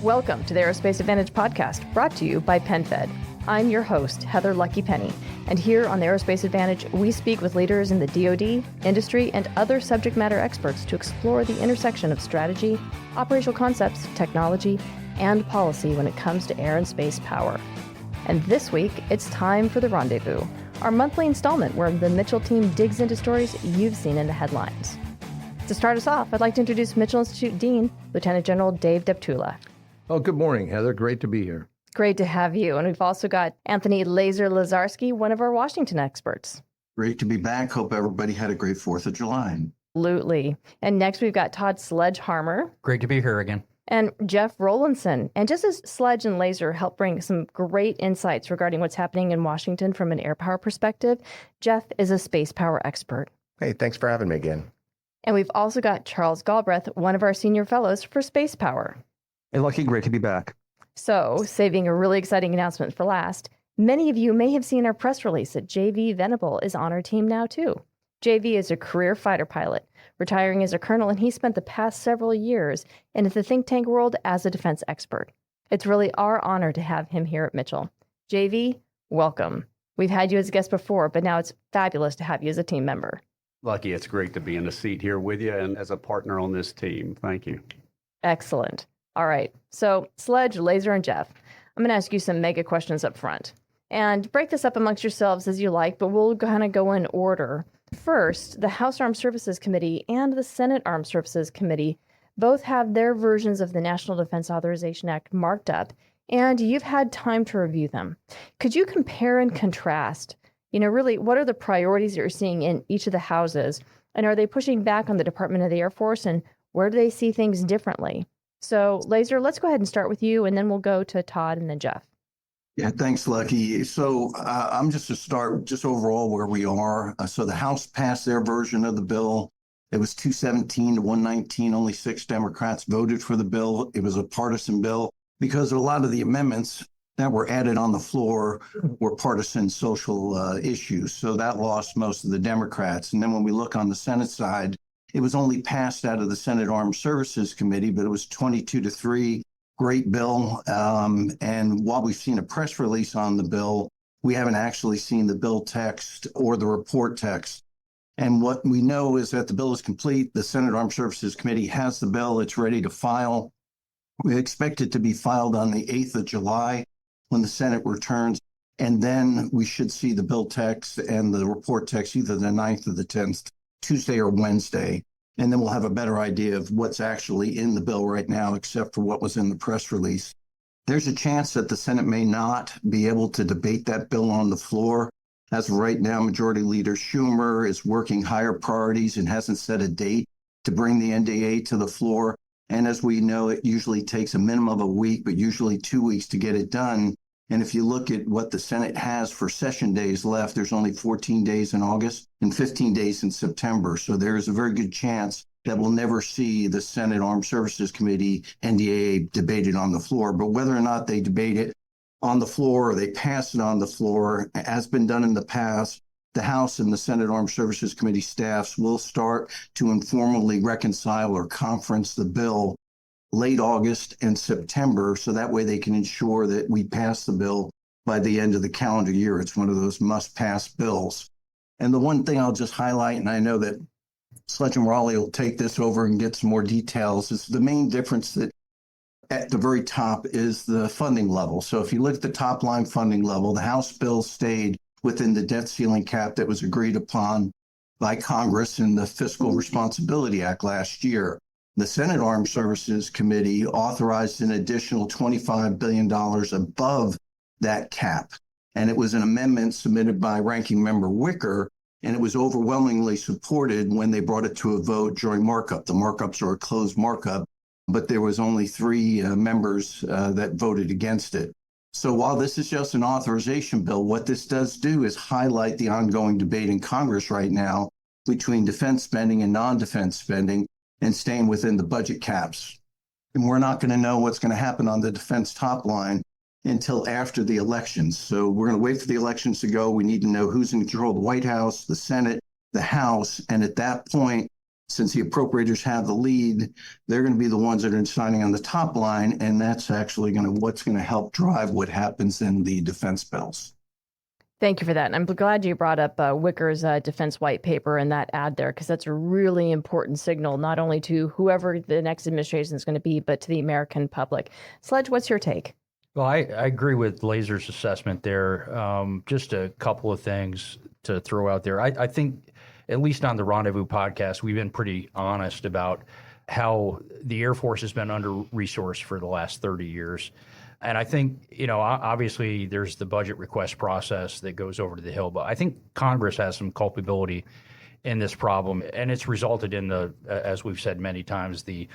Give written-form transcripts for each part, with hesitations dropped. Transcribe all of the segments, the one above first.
Welcome to the Aerospace Advantage podcast, brought to you by PenFed. I'm your host, Heather Lucky Penney, and here on the Aerospace Advantage, we speak with leaders in the DoD, industry, and other subject matter experts to explore the intersection of strategy, operational concepts, technology, and policy when it comes to air and space power. And this week, it's time for the Rendezvous, our monthly installment where the Mitchell team digs into stories you've seen in the headlines. To start us off, I'd like to introduce Mitchell Institute Dean, Lieutenant General Dave Deptula. Oh, good morning, Heather. Great to be here. Great to have you. And we've also got Anthony Lazarski, one of our Washington experts. Great to be back. Hope everybody had a great 4th of July. Absolutely. And next we've got Todd Sledgehammer. Great to be here again. And Jeff Rowlandson. And just as Sledge and Laser help bring some great insights regarding what's happening in Washington from an air power perspective, Jeff is a space power expert. Hey, thanks for having me again. And we've also got Charles Galbraith, one of our senior fellows for Space Power. Hey, Lucky, great to be back. So, saving a really exciting announcement for last, many of you may have seen our press release that JV Venable is on our team now, too. JV is a career fighter pilot, retiring as a colonel, and he spent the past several years in the think tank world as a defense expert. It's really our honor to have him here at Mitchell. JV, welcome. We've had you as a guest before, but now it's fabulous to have you as a team member. Lucky, it's great to be in the seat here with you and as a partner on this team. Thank you. Excellent. All right. So, Sledge, Laser, and Jeff, I'm going to ask you some mega questions up front. And break this up amongst yourselves as you like, but we'll kind of go in order. First, the House Armed Services Committee and the Senate Armed Services Committee both have their versions of the National Defense Authorization Act marked up, and you've had time to review them. Could you compare and contrast, really, what are the priorities that you're seeing in each of the houses? And are they pushing back on the Department of the Air Force, and where do they see things differently? So, Laser, let's go ahead and start with you, and then we'll go to Todd and then Jeff. Yeah, thanks, Lucky. So I'm just to start just overall where we are. So the House passed their version of the bill. It was 217 to 119. Only 6 Democrats voted for the bill. It was a partisan bill because a lot of the amendments that were added on the floor were partisan social issues. So that lost most of the Democrats. And then when we look on the Senate side, it was only passed out of the Senate Armed Services Committee, but it was 22-3. Great bill. And while we've seen a press release on the bill, we haven't actually seen the bill text or the report text. And what we know is that the bill is complete. The Senate Armed Services Committee has the bill. It's ready to file. We expect it to be filed on the 8th of July when the Senate returns. And then we should see the bill text and the report text either the 9th or the 10th, Tuesday or Wednesday. And then we'll have a better idea of what's actually in the bill right now, except for what was in the press release. There's a chance that the Senate may not be able to debate that bill on the floor. As of right now, Majority Leader Schumer is working higher priorities and hasn't set a date to bring the NDAA to the floor. And as we know, it usually takes a minimum of a week, but usually 2 weeks to get it done. And if you look at what the Senate has for session days left, there's only 14 days in August and 15 days in September. So there is a very good chance that we'll never see the Senate Armed Services Committee NDAA debated on the floor. But whether or not they debate it on the floor or they pass it on the floor, as been done in the past, the House and the Senate Armed Services Committee staffs will start to informally reconcile or conference the bill late August and September, so that way they can ensure that we pass the bill by the end of the calendar year. It's one of those must-pass bills. And the one thing I'll just highlight, and I know that Sledge and Raleigh will take this over and get some more details, is the main difference that at the very top is the funding level. So if you look at the top line funding level, the House bill stayed within the debt ceiling cap that was agreed upon by Congress in the Fiscal Responsibility Act last year. The Senate Armed Services Committee authorized an additional $25 billion above that cap. And it was an amendment submitted by Ranking Member Wicker, and it was overwhelmingly supported when they brought it to a vote during markup. The markups are a closed markup, but there was only 3 members that voted against it. So while this is just an authorization bill, what this does do is highlight the ongoing debate in Congress right now between defense spending and non-defense spending, and staying within the budget caps. And we're not going to know what's going to happen on the defense top line until after the elections. So we're going to wait for the elections to go. We need to know who's in control of the White House, the Senate, the House. And at that point, since the appropriators have the lead, they're going to be the ones that are signing on the top line, and that's actually what's going to help drive what happens in the defense bills. Thank you for that. And I'm glad you brought up Wicker's defense white paper and that ad there, because that's a really important signal, not only to whoever the next administration is going to be, but to the American public. Sledge, what's your take? Well, I agree with Laser's assessment there. Just a couple of things to throw out there. I think, at least on the Rendezvous podcast, we've been pretty honest about how the Air Force has been under-resourced for the last 30 years. And I think, obviously there's the budget request process that goes over to the Hill, but I think Congress has some culpability in this problem. And it's resulted in as we've said many times, the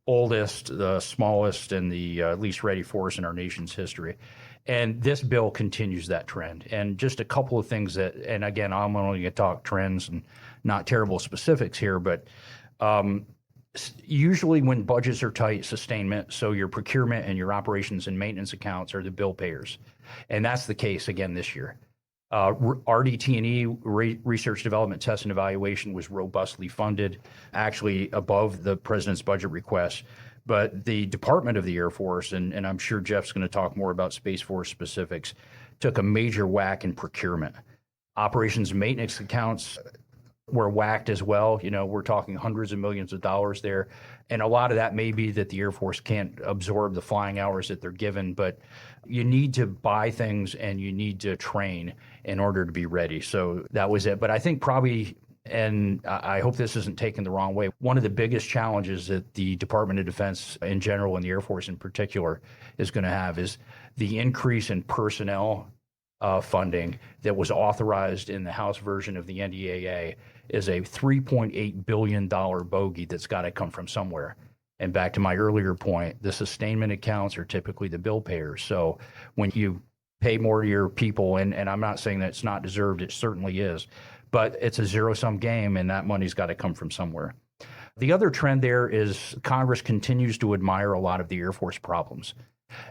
oldest, the smallest, and the least ready force in our nation's history. And this bill continues that trend. And just a couple of things and again, I'm only going to talk trends and not terrible specifics here, but usually when budgets are tight, sustainment, so your procurement and your operations and maintenance accounts are the bill payers. And that's the case again this year. RDT&E, Research, Development, Test, and Evaluation, was robustly funded, actually above the president's budget request. But the Department of the Air Force, and I'm sure Jeff's going to talk more about Space Force specifics, took a major whack in procurement. Operations and maintenance accounts were whacked as well. We're talking hundreds of millions of dollars there. And a lot of that may be that the Air Force can't absorb the flying hours that they're given, but you need to buy things and you need to train in order to be ready. So that was it. But I think probably, and I hope this isn't taken the wrong way, one of the biggest challenges that the Department of Defense in general and the Air Force in particular is going to have is the increase in personnel funding that was authorized in the House version of the NDAA is a $3.8 billion bogey that's got to come from somewhere. And back to my earlier point, the sustainment accounts are typically the bill payers. So when you pay more to your people, and I'm not saying that it's not deserved, it certainly is, but it's a zero-sum game, and that money's got to come from somewhere. The other trend there is Congress continues to admire a lot of the Air Force problems.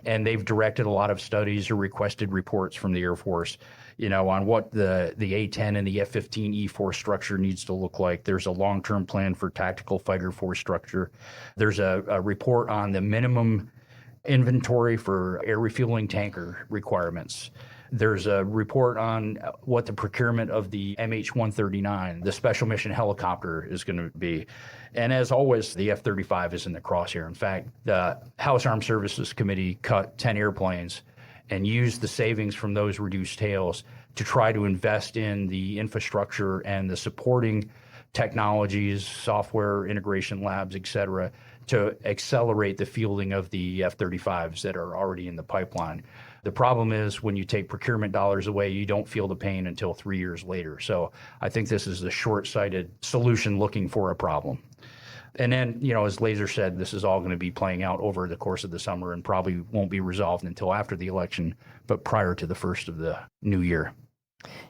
And they've directed a lot of studies or requested reports from the Air Force, on what the A-10 and the F-15E force structure needs to look like. There's a long-term plan for tactical fighter force structure. There's a report on the minimum inventory for air refueling tanker requirements. There's a report on what the procurement of the MH-139, the special mission helicopter, is going to be. And as always, the F-35 is in the crosshair. In fact, the House Armed Services Committee cut 10 airplanes and used the savings from those reduced tails to try to invest in the infrastructure and the supporting technologies, software integration labs, et cetera, to accelerate the fielding of the F-35s that are already in the pipeline. The problem is when you take procurement dollars away, you don't feel the pain until 3 years later. So I think this is a short-sighted solution looking for a problem. And then, as Laser said, this is all going to be playing out over the course of the summer and probably won't be resolved until after the election, but prior to the first of the new year.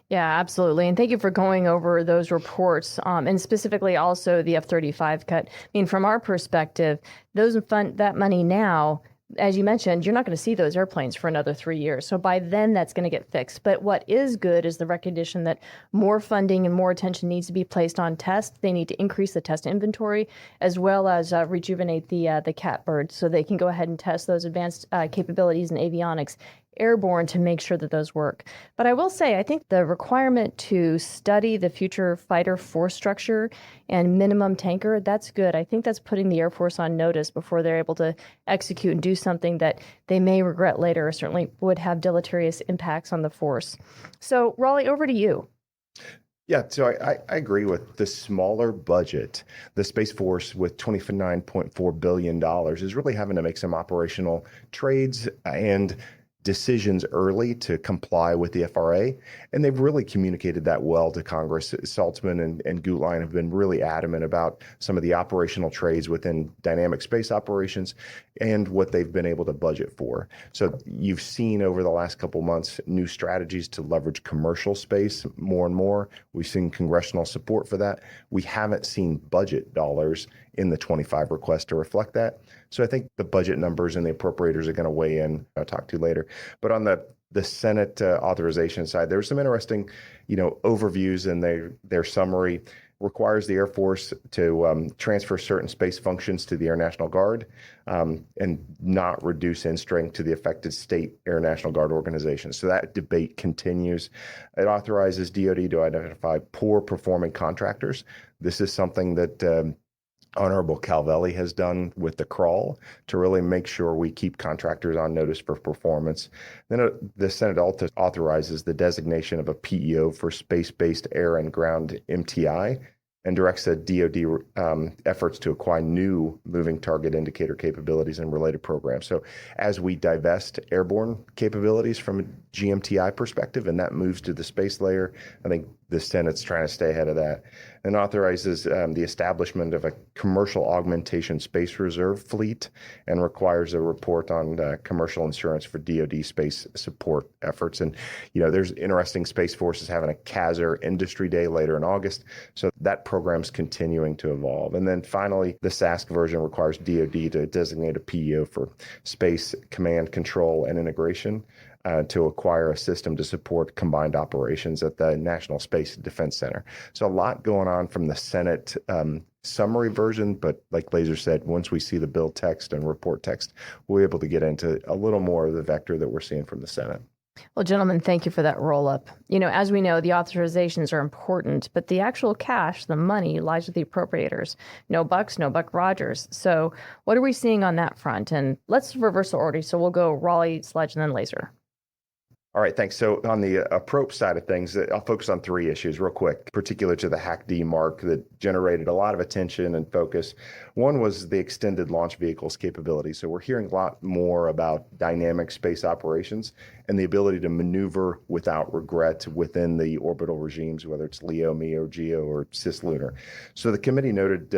Yeah, absolutely. And thank you for going over those reports, and specifically also the F-35 cut. I mean, from our perspective, that money now, as you mentioned, you're not going to see those airplanes for another 3 years. So by then, that's going to get fixed. But what is good is the recognition that more funding and more attention needs to be placed on tests. They need to increase the test inventory, as well as rejuvenate the catbird so they can go ahead and test those advanced capabilities in avionics airborne to make sure that those work. But I will say, I think the requirement to study the future fighter force structure and minimum tanker, that's good. I think that's putting the Air Force on notice before they're able to execute and do something that they may regret later, or certainly would have deleterious impacts on the force. So, Raleigh, over to you. Yeah, so I agree with the smaller budget. The Space Force with $29.4 billion is really having to make some operational trades and decisions early to comply with the FRA, and they've really communicated that well to Congress. Saltzman and Gutlein have been really adamant about some of the operational trades within dynamic space operations and what they've been able to budget for. So you've seen over the last couple months new strategies to leverage commercial space more and more. We've seen congressional support for that. We haven't seen budget dollars in the 25 request to reflect that. So I think the budget numbers and the appropriators are going to weigh in. I'll talk to you later. But on the Senate authorization side, there were some interesting, overviews in their summary. requires the Air Force to transfer certain space functions to the Air National Guard and not reduce in strength to the affected state Air National Guard organizations. So that debate continues. It authorizes DoD to identify poor performing contractors. This is something that Honorable Calvelli has done with the crawl to really make sure we keep contractors on notice for performance. Then the Senate authorizes the designation of a PEO for space-based air and ground MTI and directs the DoD efforts to acquire new moving target indicator capabilities and related programs. So as we divest airborne capabilities from a GMTI perspective, and that moves to the space layer, I think the Senate's trying to stay ahead of that, and authorizes the establishment of a commercial augmentation space reserve fleet and requires a report on commercial insurance for DoD space support efforts. And, there's interesting Space Force is having a CASR Industry Day later in August. So that program's continuing to evolve. And then finally, the SASC version requires DoD to designate a PEO for space command, control, and integration to acquire a system to support combined operations at the National Space Defense Center. So a lot going on from the Senate summary version, but like Laser said, once we see the bill text and report text, we're able to get into a little more of the vector that we're seeing from the Senate. Well, gentlemen, thank you for that roll up. As we know, the authorizations are important, but the actual cash, the money, lies with the appropriators. No bucks, no Buck Rogers. So what are we seeing on that front? And let's reverse the order. So we'll go Raleigh, Sledge, and then Laser. All right, thanks. So on the approach side of things, I'll focus on three issues real quick, particular to the HAC-D mark that generated a lot of attention and focus. One was the extended launch vehicles capability. So we're hearing a lot more about dynamic space operations and the ability to maneuver without regret within the orbital regimes, whether it's LEO, MEO, GEO, or cislunar. So the committee noted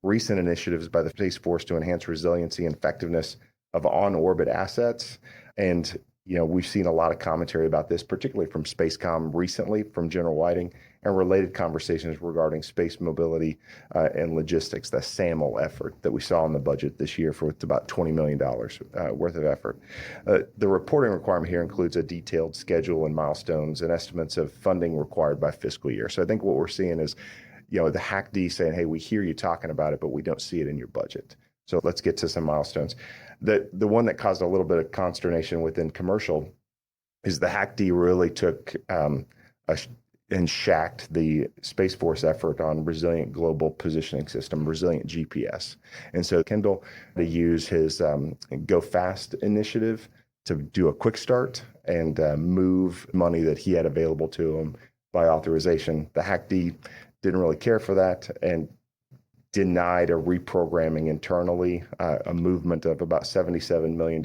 recent initiatives by the Space Force to enhance resiliency and effectiveness of on-orbit assets. And we've seen a lot of commentary about this, particularly from Spacecom recently, from General Whiting, and related conversations regarding space mobility and logistics, the SAML effort that we saw in the budget this year for about $20 million worth of effort. The reporting requirement here includes a detailed schedule and milestones and estimates of funding required by fiscal year. So I think what we're seeing is, the HAC-D saying, hey, we hear you talking about it, but we don't see it in your budget. So let's get to some milestones. The one that caused a little bit of consternation within commercial is the HAC-D really took and shacked the Space Force effort on resilient global positioning system, resilient GPS. And so Kendall to use his Go Fast initiative to do a quick start and move money that he had available to him by authorization. The HAC-D didn't really care for that and denied a reprogramming internally, a movement of about $77 million,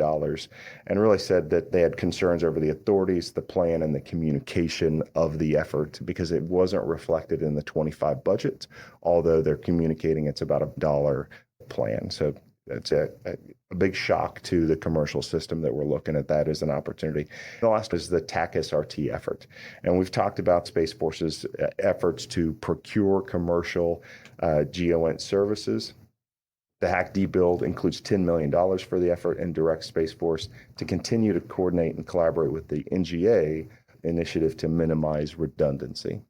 and really said that they had concerns over the authorities, the plan, and the communication of the effort because it wasn't reflected in the 25 budget, although they're communicating it's about $1 plan. So it's a big shock to the commercial system that we're looking at that as an opportunity. The last is the TAC SRT effort. And we've talked about Space Force's efforts to procure commercial GEOINT services. The HAC-D build includes $10 million for the effort and directs Space Force to continue to coordinate and collaborate with the NGAD initiative to minimize redundancy.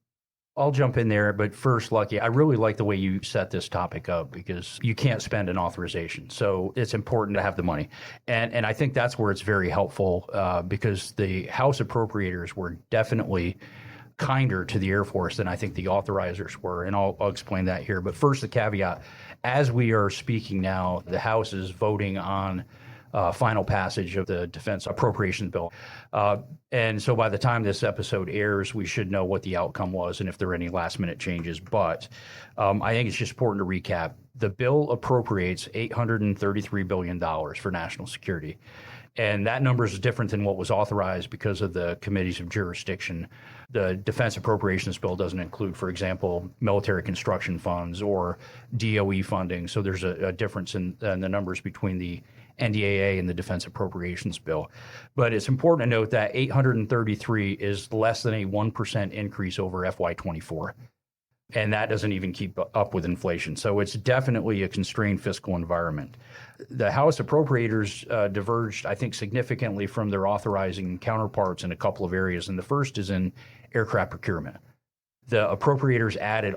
I'll jump in there, but first, Lucky, I really like the way you set this topic up because you can't spend an authorization. So it's important to have the money. And I think that's where it's very helpful because the House appropriators were definitely kinder to the Air Force than I think the authorizers were. And I'll explain that here. But first, the caveat, as we are speaking now, the House is voting on final passage of the Defense Appropriations Bill. And so by the time this episode airs, we should know what the outcome was and if there are any last minute changes. But I think it's just important to recap. The bill appropriates $833 billion for national security. And that number is different than what was authorized because of the committees of jurisdiction. The Defense Appropriations Bill doesn't include, for example, military construction funds or DOE funding. So there's a difference in the numbers between the NDAA and the Defense Appropriations Bill. But it's important to note that 833 is less than a 1% increase over FY24. And that doesn't even keep up with inflation. So it's definitely a constrained fiscal environment. The House appropriators diverged, I think, significantly from their authorizing counterparts in a couple of areas. And the first is in aircraft procurement. the appropriators added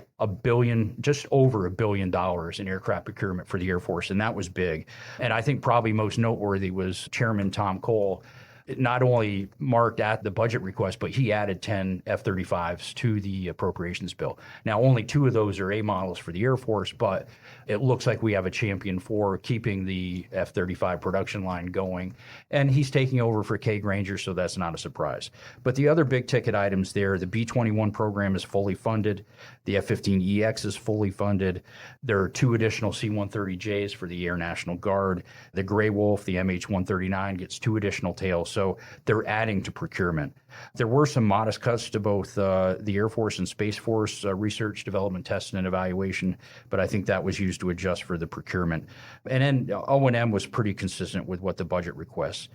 just over $1 billion in aircraft procurement for the Air Force, and that was big. And I think probably most noteworthy was Chairman Tom Cole. It not only marked at the budget request, but he added 10 F-35s to the appropriations bill. Now, only 2 of those are A models for the Air Force, but it looks like we have a champion for keeping the F-35 production line going. And he's taking over for Kay Granger, so that's not a surprise. But the other big ticket items there, the B-21 program is fully funded. The F-15EX is fully funded. There are 2 additional C-130Js for the Air National Guard. The Gray Wolf, the MH-139, gets 2 additional tails. So they're adding to procurement. There were some modest cuts to both the Air Force and Space Force research, development, testing, and evaluation, but I think that was used to adjust for the procurement. And then O&M was pretty consistent with what the budget requests.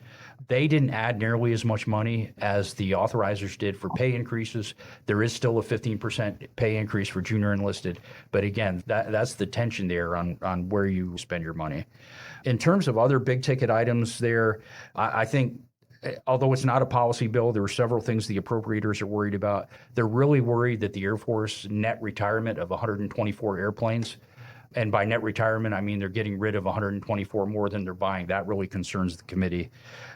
They didn't add nearly as much money as the authorizers did for pay increases. There is still a 15% pay increase for junior enlisted, but again, that's the tension there on where you spend your money. In terms of other big ticket items there, I think although it's not a policy bill, there are several things the appropriators are worried about. They're really worried that the Air Force net retirement of 124 airplanes, and by net retirement, I mean they're getting rid of 124 more than they're buying. That really concerns the committee.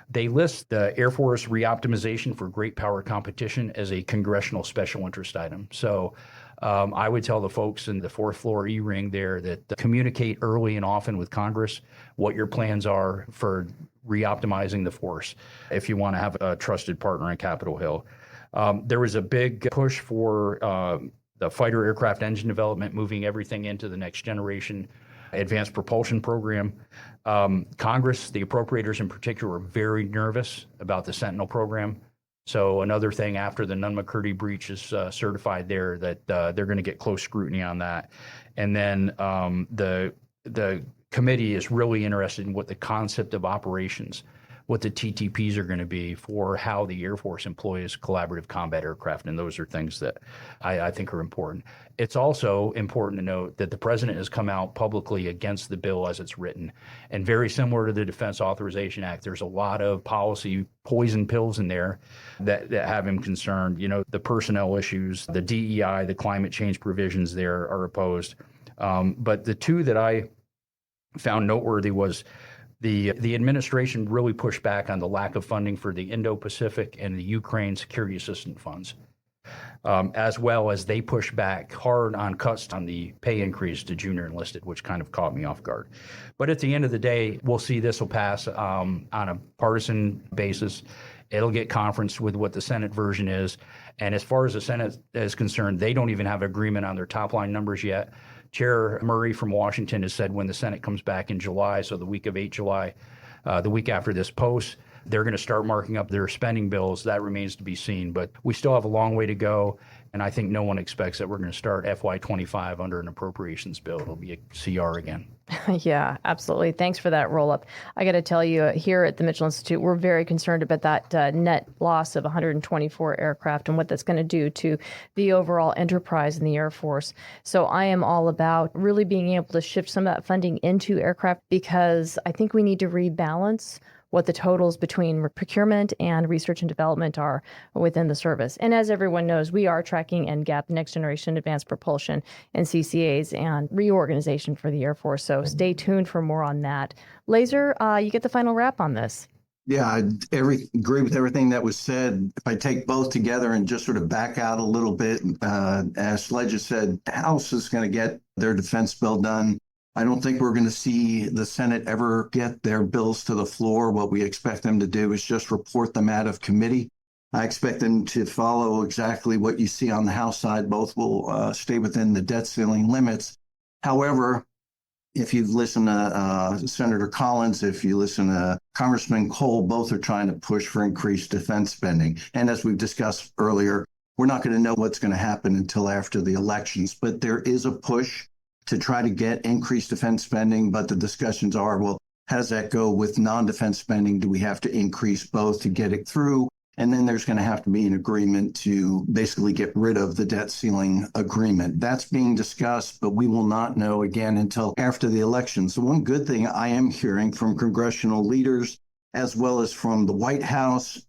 They list the Air Force reoptimization for great power competition as a congressional special interest item. So I would tell the folks in the 4th floor E-ring there that communicate early and often with Congress what your plans are for reoptimizing the force if you want to have a trusted partner in Capitol Hill. There was a big push for the fighter aircraft engine development, moving everything into the next generation advanced propulsion program. Congress, the appropriators in particular, are very nervous about the Sentinel program. So another thing after the Nunn-McCurdy breach is certified there that they're going to get close scrutiny on that. And then the committee is really interested in what the concept of operations, what the TTPs are going to be for how the Air Force employs collaborative combat aircraft. And those are things that I think are important. It's also important to note that the president has come out publicly against the bill as it's written. And very similar to the Defense Authorization Act, there's a lot of policy poison pills in there that have him concerned. You know, the personnel issues, the DEI, the climate change provisions there are opposed. But the 2 that I found noteworthy was the administration really pushed back on the lack of funding for the Indo-Pacific and the Ukraine security assistance funds, as well as they pushed back hard on cuts on the pay increase to junior enlisted, which kind of caught me off guard. But at the end of the day, we'll see this will pass on a partisan basis. It'll get conferenced with what the Senate version is. And as far as the Senate is concerned, they don't even have agreement on their top line numbers yet. Chair Murray from Washington has said when the Senate comes back in July, so the week of 8 July, the week after this post, they're going to start marking up their spending bills. That remains to be seen, but we still have a long way to go. And I think no one expects that we're going to start FY25 under an appropriations bill. It'll be a CR again. Yeah, absolutely. Thanks for that roll-up. I got to tell you, here at the Mitchell Institute, we're very concerned about that net loss of 124 aircraft and what that's going to do to the overall enterprise in the Air Force. So I am all about really being able to shift some of that funding into aircraft, because I think we need to rebalance what the totals between procurement and research and development are within the service. And as everyone knows, we are tracking NGAD, Next Generation Advanced Propulsion, and CCAs and reorganization for the Air Force. So stay tuned for more on that. Laser, you get the final wrap on this. Yeah, I agree with everything that was said. If I take both together and just sort of back out a little bit, as Sledge has said, the House is going to get their defense bill done. I don't think we're going to see the Senate ever get their bills to the floor. What we expect them to do is just report them out of committee. I expect them to follow exactly what you see on the House side. Both will stay within the debt ceiling limits. However, if you listen to Senator Collins, if you listen to Congressman Cole, both are trying to push for increased defense spending. And as we've discussed earlier, we're not going to know what's going to happen until after the elections. But there is a push to try to get increased defense spending. But the discussions are, well, how does that go with non-defense spending? Do we have to increase both to get it through? And then there's going to have to be an agreement to basically get rid of the debt ceiling agreement. That's being discussed, but we will not know again until after the elections. The one good thing I am hearing from congressional leaders, as well as from the White House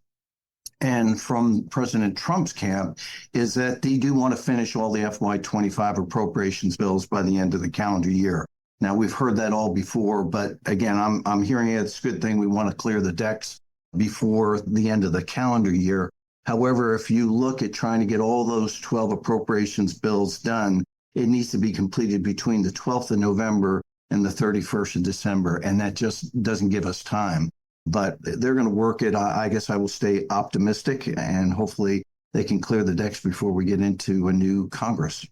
and from President Trump's camp is that they do want to finish all the FY25 appropriations bills by the end of the calendar year. Now, we've heard that all before, but again, I'm hearing it's a good thing we want to clear the decks before the end of the calendar year. However, if you look at trying to get all those 12 appropriations bills done, it needs to be completed between the 12th of November and the 31st of December, and that just doesn't give us time. But they're going to work it. I guess I will stay optimistic, and hopefully they can clear the decks before we get into a new Congress.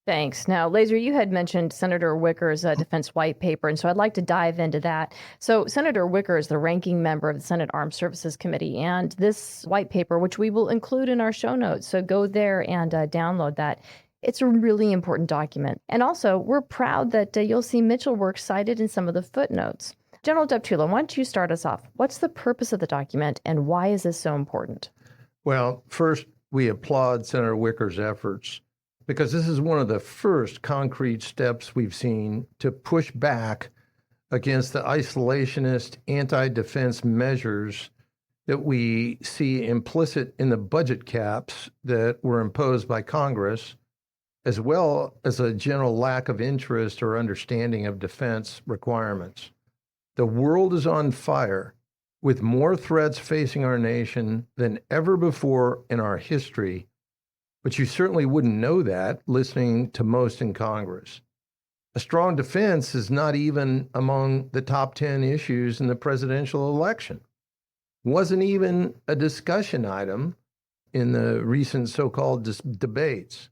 Thanks. Now, Laser, you had mentioned Senator Wicker's defense white paper, and so I'd like to dive into that. So Senator Wicker is the ranking member of the Senate Armed Services Committee, and this white paper, which we will include in our show notes, so go there and download that. It's a really important document. And also, we're proud that you'll see Mitchell work cited in some of the footnotes. General Deptula, why don't you start us off? What's the purpose of the document, and why is this so important? Well, first, we applaud Senator Wicker's efforts because this is one of the first concrete steps we've seen to push back against the isolationist anti-defense measures that we see implicit in the budget caps that were imposed by Congress, as well as a general lack of interest or understanding of defense requirements. The world is on fire with more threats facing our nation than ever before in our history, but you certainly wouldn't know that listening to most in Congress. A strong defense is not even among the top 10 issues in the presidential election. Wasn't even a discussion item in the recent so-called debates.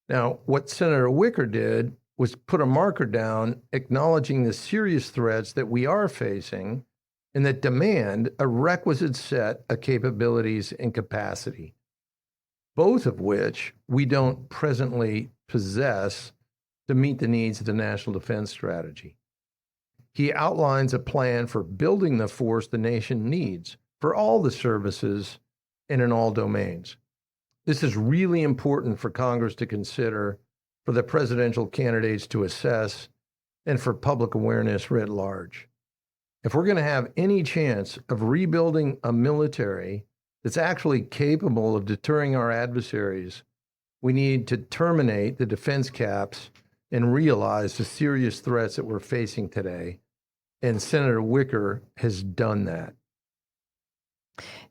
Now, what Senator Wicker did was put a marker down acknowledging the serious threats that we are facing and that demand a requisite set of capabilities and capacity, both of which we don't presently possess to meet the needs of the National Defense Strategy. He outlines a plan for building the force the nation needs for all the services and in all domains. This is really important for Congress to consider, for the presidential candidates to assess, and for public awareness writ large. If we're going to have any chance of rebuilding a military that's actually capable of deterring our adversaries, we need to terminate the defense caps and realize the serious threats that we're facing today. And Senator Wicker has done that.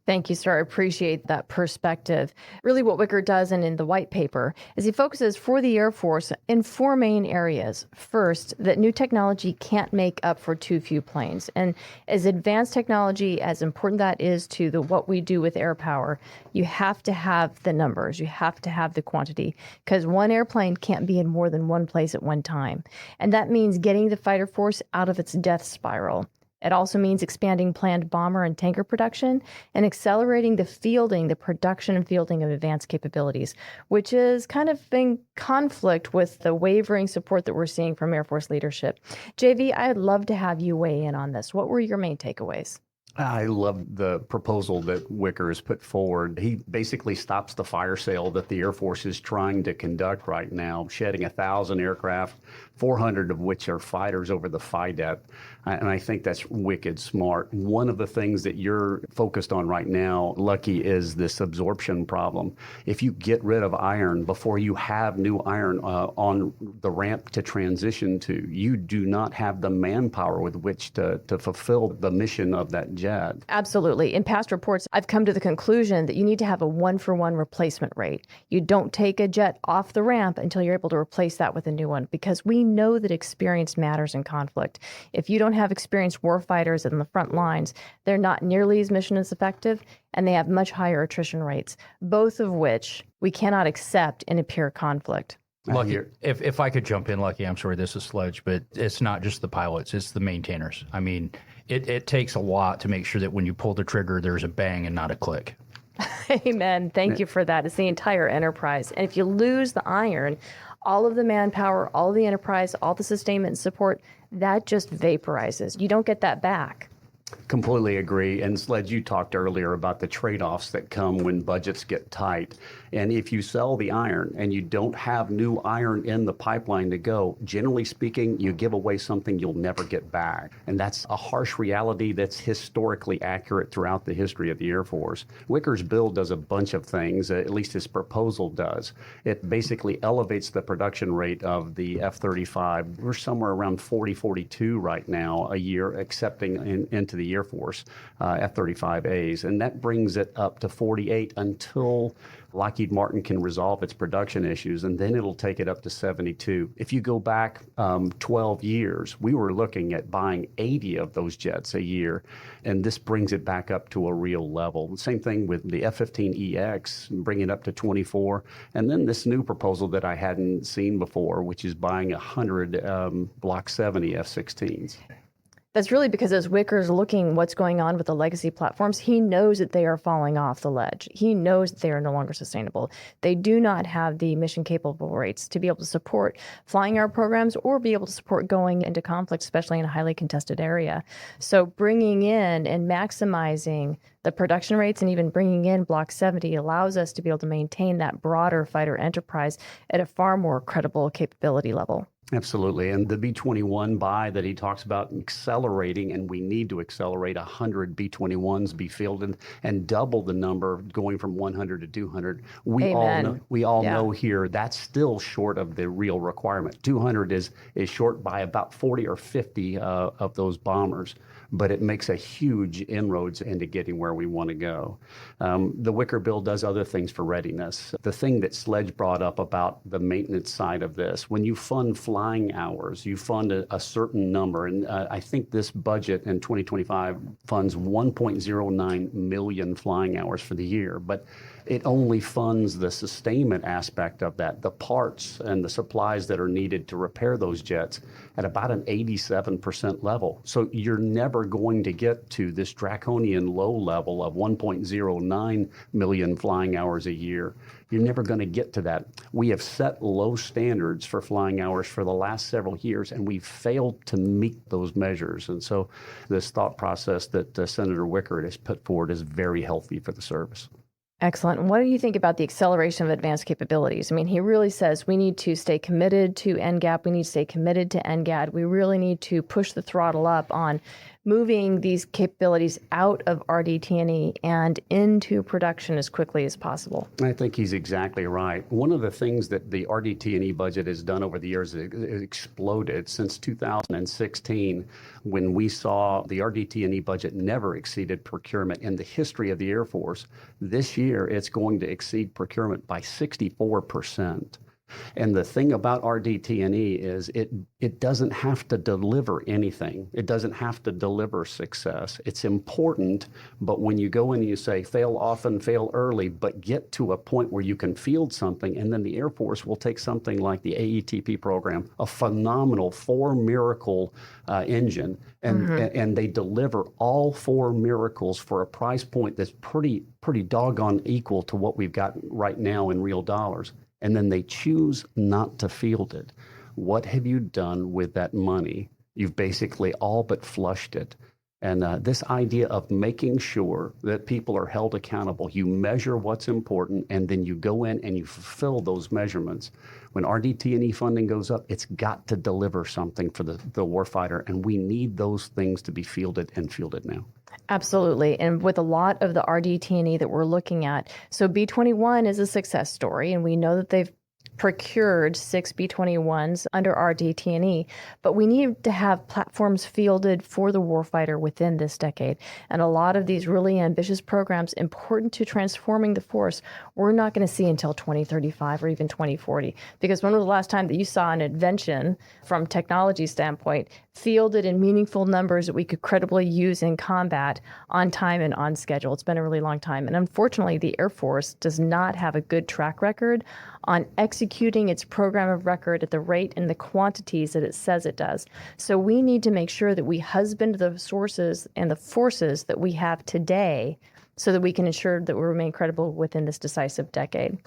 Thank you, sir. I appreciate that perspective. Really what Wicker does in the white paper is he focuses for the Air Force in four main areas. First, that new technology can't make up for too few planes. And as advanced technology, as important that is to what we do with air power, you have to have the numbers. You have to have the quantity, because one airplane can't be in more than one place at one time. And that means getting the fighter force out of its death spiral. It also means expanding planned bomber and tanker production and accelerating the production and fielding of advanced capabilities, which is kind of in conflict with the wavering support that we're seeing from Air Force leadership. JV, I'd love to have you weigh in on this. What were your main takeaways? I love the proposal that Wicker has put forward. He basically stops the fire sale that the Air Force is trying to conduct right now, shedding 1,000 aircraft, 400 of which are fighters over the FIDEP. And I think that's wicked smart. One of the things that you're focused on right now, Lucky, is this absorption problem. If you get rid of iron before you have new iron on the ramp to transition to, you do not have the manpower with which to fulfill the mission of that jet. Absolutely. In past reports, I've come to the conclusion that you need to have a 1-for-1 replacement rate. You don't take a jet off the ramp until you're able to replace that with a new one, because we know that experience matters in conflict. If you don't have experienced warfighters in the front lines, they're not nearly as mission as effective, and they have much higher attrition rates, both of which we cannot accept in a pure conflict. Lucky, if I could jump in, Lucky, I'm sorry, this is Sledge, but it's not just the pilots, it's the maintainers. I mean, it takes a lot to make sure that when you pull the trigger, there's a bang and not a click. Amen. Thank you for that. It's the entire enterprise. And if you lose the iron, all of the manpower, all of the enterprise, all the sustainment and support, that just vaporizes. You don't get that back. Completely agree. And Sledge, you talked earlier about the trade-offs that come when budgets get tight. And if you sell the iron and you don't have new iron in the pipeline to go, generally speaking, you give away something you'll never get back. And that's a harsh reality that's historically accurate throughout the history of the Air Force. Wicker's bill does a bunch of things, at least his proposal does. It basically elevates the production rate of the F-35. We're somewhere around 40, 42 right now a year, accepting into the Air Force F-35As. And that brings it up to 48 until Lockheed Martin can resolve its production issues, and then it'll take it up to 72. If you go back 12 years, we were looking at buying 80 of those jets a year, and this brings it back up to a real level. Same thing with the F-15EX, bringing it up to 24, and then this new proposal that I hadn't seen before, which is buying 100 Block 70 F-16s. That's really because as Wicker's looking what's going on with the legacy platforms, he knows that they are falling off the ledge. He knows that they are no longer sustainable. They do not have the mission capable rates to be able to support flying our programs or be able to support going into conflict, especially in a highly contested area. So bringing in and maximizing the production rates and even bringing in Block 70 allows us to be able to maintain that broader fighter enterprise at a far more credible capability level. Absolutely. And the B-21 buy that he talks about accelerating, and we need to accelerate 100 B-21s be fielded and double the number going from 100 to 200. We all know here that's still short of the real requirement. 200 is short by about 40 or 50 of those bombers, but it makes a huge inroads into getting where we want to go. The Wicker bill does other things for readiness. The thing that Sledge brought up about the maintenance side of this, when you fund flying hours, you fund a certain number, and I think this budget in 2025 funds 1.09 million flying hours for the year, but it only funds the sustainment aspect of that, the parts and the supplies that are needed to repair those jets at about an 87% level. So you're never going to get to this draconian low level of 1.09 million flying hours a year. You're never going to get to that. We have set low standards for flying hours for the last several years, and we've failed to meet those measures. And so this thought process that Senator Wicker has put forward is very healthy for the service. Excellent. And what do you think about the acceleration of advanced capabilities? I mean, he really says we need to stay committed to NGAP. We need to stay committed to NGAD. We really need to push the throttle up on moving these capabilities out of RDT&E and into production as quickly as possible. I think he's exactly right. One of the things that the RDT&E budget has done over the years is it exploded since 2016, when we saw the RDT&E budget never exceeded procurement in the history of the Air Force. This year, it's going to exceed procurement by 64%. And the thing about RDT&E is it doesn't have to deliver anything. It doesn't have to deliver success. It's important, but when you go in and you say fail often, fail early, but get to a point where you can field something, and then the Air Force will take something like the AETP program, a phenomenal 4 miracle engine, and they deliver all 4 miracles for a price point that's pretty doggone equal to what we've got right now in real dollars. And then they choose not to field it. What have you done with that money? You've basically all but flushed it. And this idea of making sure that people are held accountable, you measure what's important, and then you go in and you fulfill those measurements. When RDT&E funding goes up, it's got to deliver something for the warfighter, and we need those things to be fielded now. Absolutely. And with a lot of the RDT&E that we're looking at, so B-21 is a success story, and we know that they've procured 6 B-21s under RDT&E, but we need to have platforms fielded for the warfighter within this decade. And a lot of these really ambitious programs important to transforming the force, we're not going to see until 2035 or even 2040. Because when was the last time that you saw an invention from technology standpoint fielded in meaningful numbers that we could credibly use in combat on time and on schedule? It's been a really long time. And unfortunately, the Air Force does not have a good track record on executing its program of record at the rate and the quantities that it says it does. So we need to make sure that we husband the sources and the forces that we have today so that we can ensure that we remain credible within this decisive decade.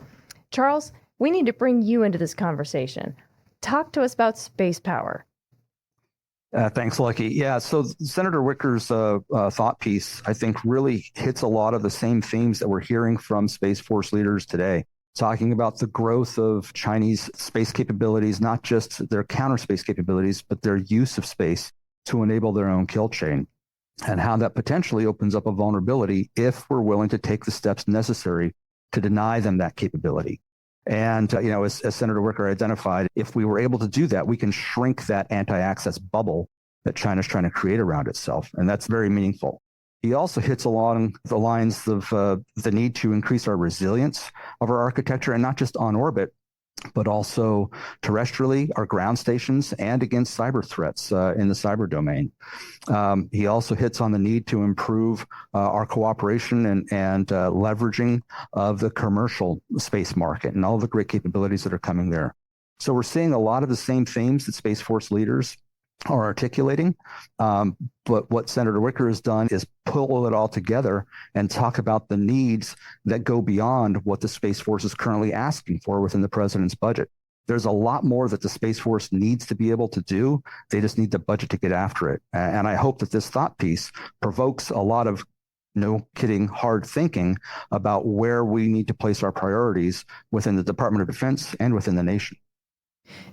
Charles, we need to bring you into this conversation. Talk to us about Spacepower. Thanks, Lucky. Yeah, so Senator Wicker's thought piece, I think, really hits a lot of the same themes that we're hearing from Space Force leaders today, talking about the growth of Chinese space capabilities, not just their counter space capabilities, but their use of space to enable their own kill chain, and how that potentially opens up a vulnerability if we're willing to take the steps necessary to deny them that capability. And, as Senator Wicker identified, if we were able to do that, we can shrink that anti-access bubble that China's trying to create around itself. And that's very meaningful. He also hits along the lines of the need to increase our resilience of our architecture, and not just on orbit, but also terrestrially, our ground stations, and against cyber threats in the cyber domain. He also hits on the need to improve our cooperation and leveraging of the commercial space market and all the great capabilities that are coming there. So we're seeing a lot of the same themes that Space Force leaders are articulating. But what Senator Wicker has done is pull it all together and talk about the needs that go beyond what the Space Force is currently asking for within the president's budget. There's a lot more that the Space Force needs to be able to do. They just need the budget to get after it. And I hope that this thought piece provokes a lot of, no kidding, hard thinking about where we need to place our priorities within the Department of Defense and within the nation.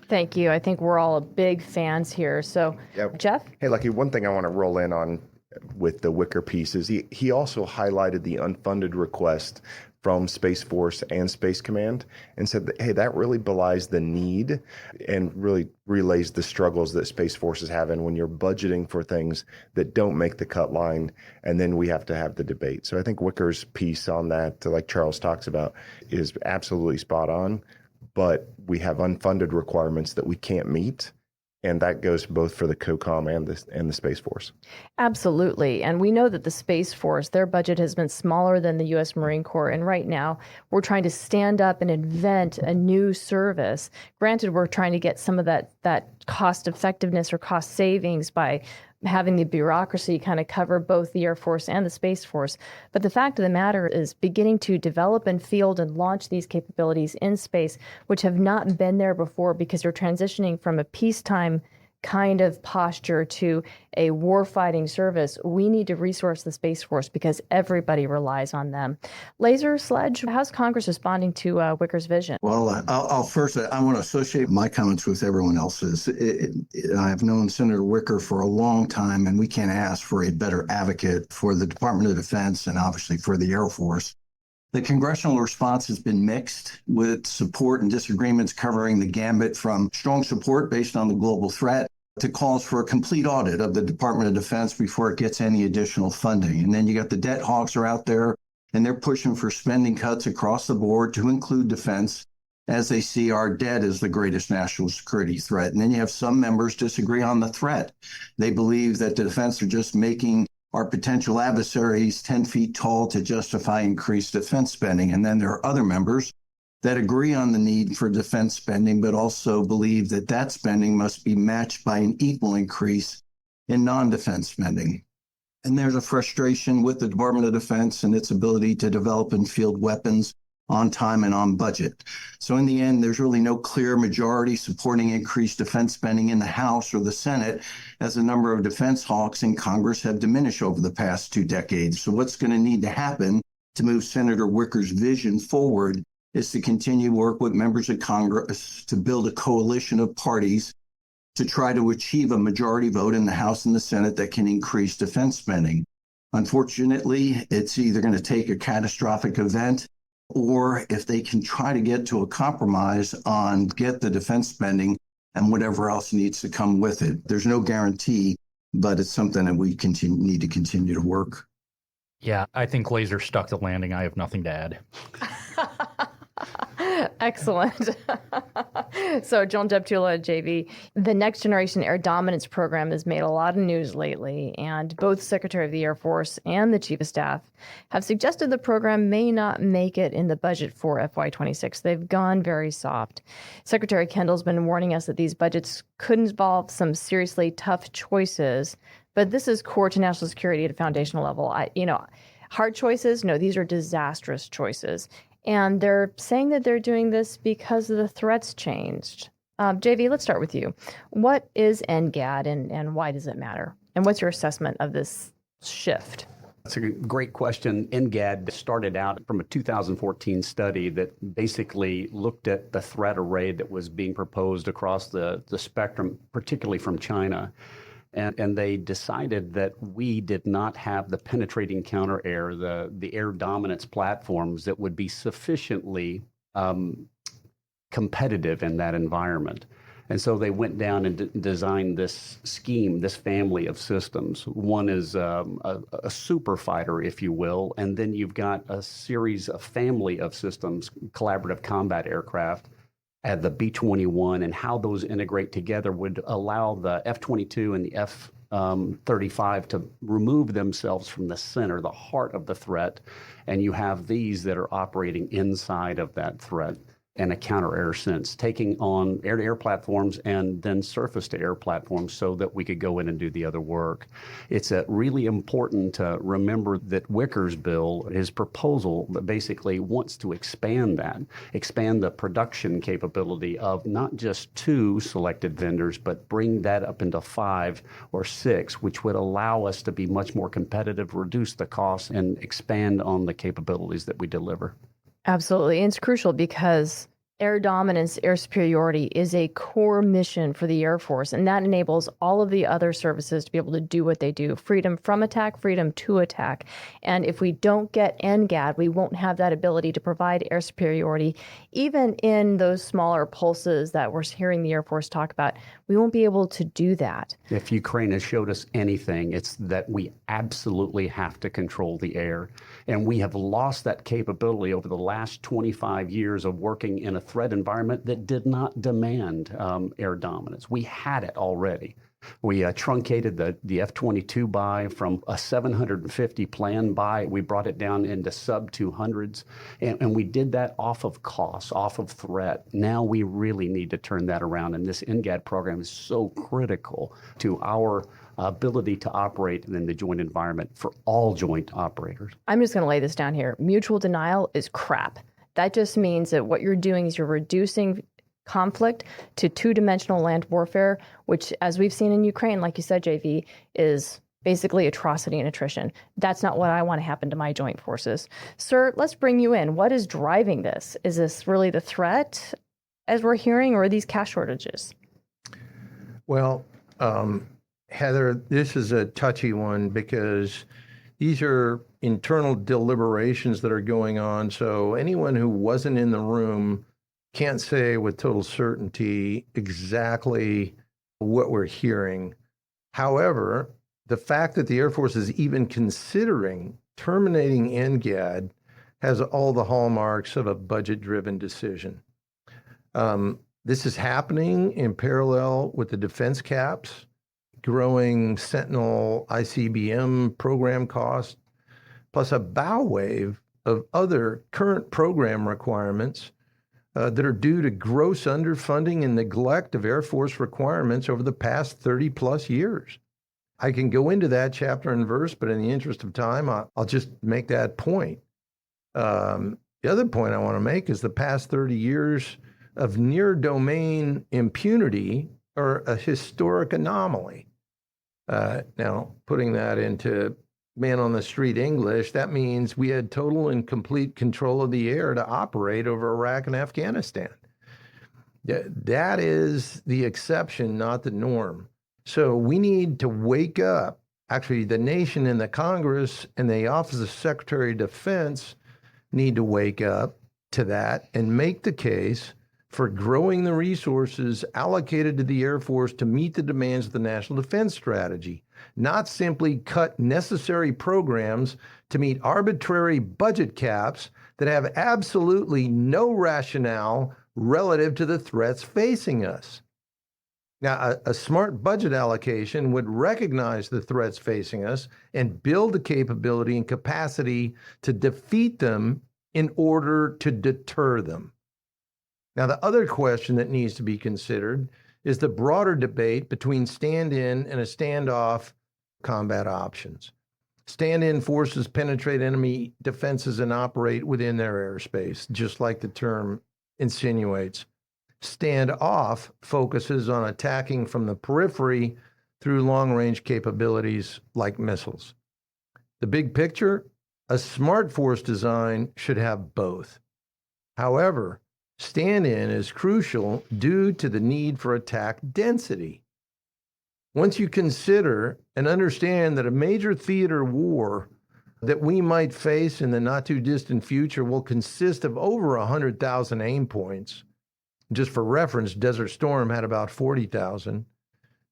Thank you. I think we're all big fans here. So, Jeff? Hey, Lucky, one thing I want to roll in on with the Wicker piece is he also highlighted the unfunded request from Space Force and Space Command and said that, hey, that really belies the need and really relays the struggles that Space Force is having when you're budgeting for things that don't make the cut line, and then we have to have the debate. So I think Wicker's piece on that, like Charles talks about, is absolutely spot on. But we have unfunded requirements that we can't meet, and that goes both for the COCOM and the Space Force. Absolutely. And we know that the Space Force, their budget has been smaller than the U.S. Marine Corps. And right now, we're trying to stand up and invent a new service. Granted, we're trying to get some of that cost effectiveness or cost savings by having the bureaucracy kind of cover both the Air Force and the Space Force. But the fact of the matter is beginning to develop and field and launch these capabilities in space, which have not been there before because you're transitioning from a peacetime kind of posture to a warfighting service. We need to resource the Space Force because everybody relies on them. Laser Sledge, how's Congress responding to Wicker's vision? Well, I'll first, I want to associate my comments with everyone else's. I've known Senator Wicker for a long time, and we can't ask for a better advocate for the Department of Defense and obviously for the Air Force. The congressional response has been mixed, with support and disagreements covering the gambit from strong support based on the global threat to calls for a complete audit of the Department of Defense before it gets any additional funding. And then you got the debt hawks are out there, and they're pushing for spending cuts across the board to include defense, as they see our debt as the greatest national security threat. And then you have some members disagree on the threat. They believe that the defense are just making our potential adversaries 10 feet tall to justify increased defense spending. And then there are other members that agree on the need for defense spending, but also believe that that spending must be matched by an equal increase in non-defense spending. And there's a frustration with the Department of Defense and its ability to develop and field weapons on time and on budget. So in the end, there's really no clear majority supporting increased defense spending in the House or the Senate, as the number of defense hawks in Congress have diminished over the past 2 decades. So what's going to need to happen to move Senator Wicker's vision forward is to continue work with members of Congress to build a coalition of parties to try to achieve a majority vote in the House and the Senate that can increase defense spending. Unfortunately, it's either going to take a catastrophic event, or if they can try to get to a compromise on get the defense spending and whatever else needs to come with it. There's no guarantee, but it's something that we need to continue to work. Yeah, I think Laser stuck the landing. I have nothing to add. Excellent. So, John Deptula, JV, the Next Generation Air Dominance Program has made a lot of news lately, and both Secretary of the Air Force and the Chief of Staff have suggested the program may not make it in the budget for FY26. They've gone very soft. Secretary Kendall's been warning us that these budgets could involve some seriously tough choices, but this is core to national security at a foundational level. Hard choices? No, these are disastrous choices. And they're saying that they're doing this because the threats changed. JV, let's start with you. What is NGAD and why does it matter? And what's your assessment of this shift? That's a great question. NGAD started out from a 2014 study that basically looked at the threat array that was being proposed across the spectrum, particularly from China. And they decided that we did not have the penetrating counter-air, the air dominance platforms that would be sufficiently competitive in that environment. And so they went down and designed this scheme, this family of systems. One is a super fighter, if you will, and then you've got a series of family of systems, collaborative combat aircraft, at the B-21, and how those integrate together would allow the F-22 and the F-35 to remove themselves from the center, the heart of the threat, and you have these that are operating inside of that threat in a counter-air sense, taking on air-to-air platforms and then surface-to-air platforms so that we could go in and do the other work. It's really important to remember that Wicker's bill, his proposal, basically wants to expand the production capability of not just 2 selected vendors, but bring that up into 5 or 6, which would allow us to be much more competitive, reduce the costs, and expand on the capabilities that we deliver. Absolutely. And it's crucial because air dominance, air superiority is a core mission for the Air Force, and that enables all of the other services to be able to do what they do. Freedom from attack, freedom to attack. And if we don't get NGAD, we won't have that ability to provide air superiority. Even in those smaller pulses that we're hearing the Air Force talk about, we won't be able to do that. If Ukraine has showed us anything, it's that we absolutely have to control the air. And we have lost that capability over the last 25 years of working in a threat environment that did not demand air dominance. We had it already. We truncated the F-22 buy from a 750 planned buy. We brought it down into sub-200s, and we did that off of cost, off of threat. Now we really need to turn that around, and this NGAD program is so critical to our ability to operate in the joint environment for all joint operators. I'm just going to lay this down here. Mutual denial is crap. That just means that what you're doing is you're reducing conflict to 2-dimensional land warfare, which, as we've seen in Ukraine, like you said, JV, is basically atrocity and attrition. That's not what I want to happen to my joint forces. Sir, let's bring you in. What is driving this? Is this really the threat, as we're hearing, or are these cash shortages? Well, Heather, this is a touchy one because these are internal deliberations that are going on. So anyone who wasn't in the room can't say with total certainty exactly what we're hearing. However, the fact that the Air Force is even considering terminating NGAD has all the hallmarks of a budget-driven decision. This is happening in parallel with the defense caps, growing Sentinel ICBM program costs, plus a bow wave of other current program requirements that are due to gross underfunding and neglect of Air Force requirements over the past 30 plus years. I can go into that chapter and verse, but in the interest of time, I'll just make that point. The other point I want to make is the past 30 years of near domain impunity are a historic anomaly. Now, putting that into man on the street English, that means we had total and complete control of the air to operate over Iraq and Afghanistan. That is the exception, not the norm. So we need to wake up. Actually, the nation and the Congress and the Office of Secretary of Defense need to wake up to that and make the case for growing the resources allocated to the Air Force to meet the demands of the National Defense Strategy, not simply cut necessary programs to meet arbitrary budget caps that have absolutely no rationale relative to the threats facing us. Now, a smart budget allocation would recognize the threats facing us and build the capability and capacity to defeat them in order to deter them. Now, the other question that needs to be considered is the broader debate between stand-in and a standoff combat options. Stand-in forces penetrate enemy defenses and operate within their airspace, just like the term insinuates. Standoff focuses on attacking from the periphery through long-range capabilities like missiles. The big picture, a smart force design should have both. However, stand-in is crucial due to the need for attack density. Once you consider and understand that a major theater war that we might face in the not-too-distant future will consist of over 100,000 aim points. Just for reference, Desert Storm had about 40,000.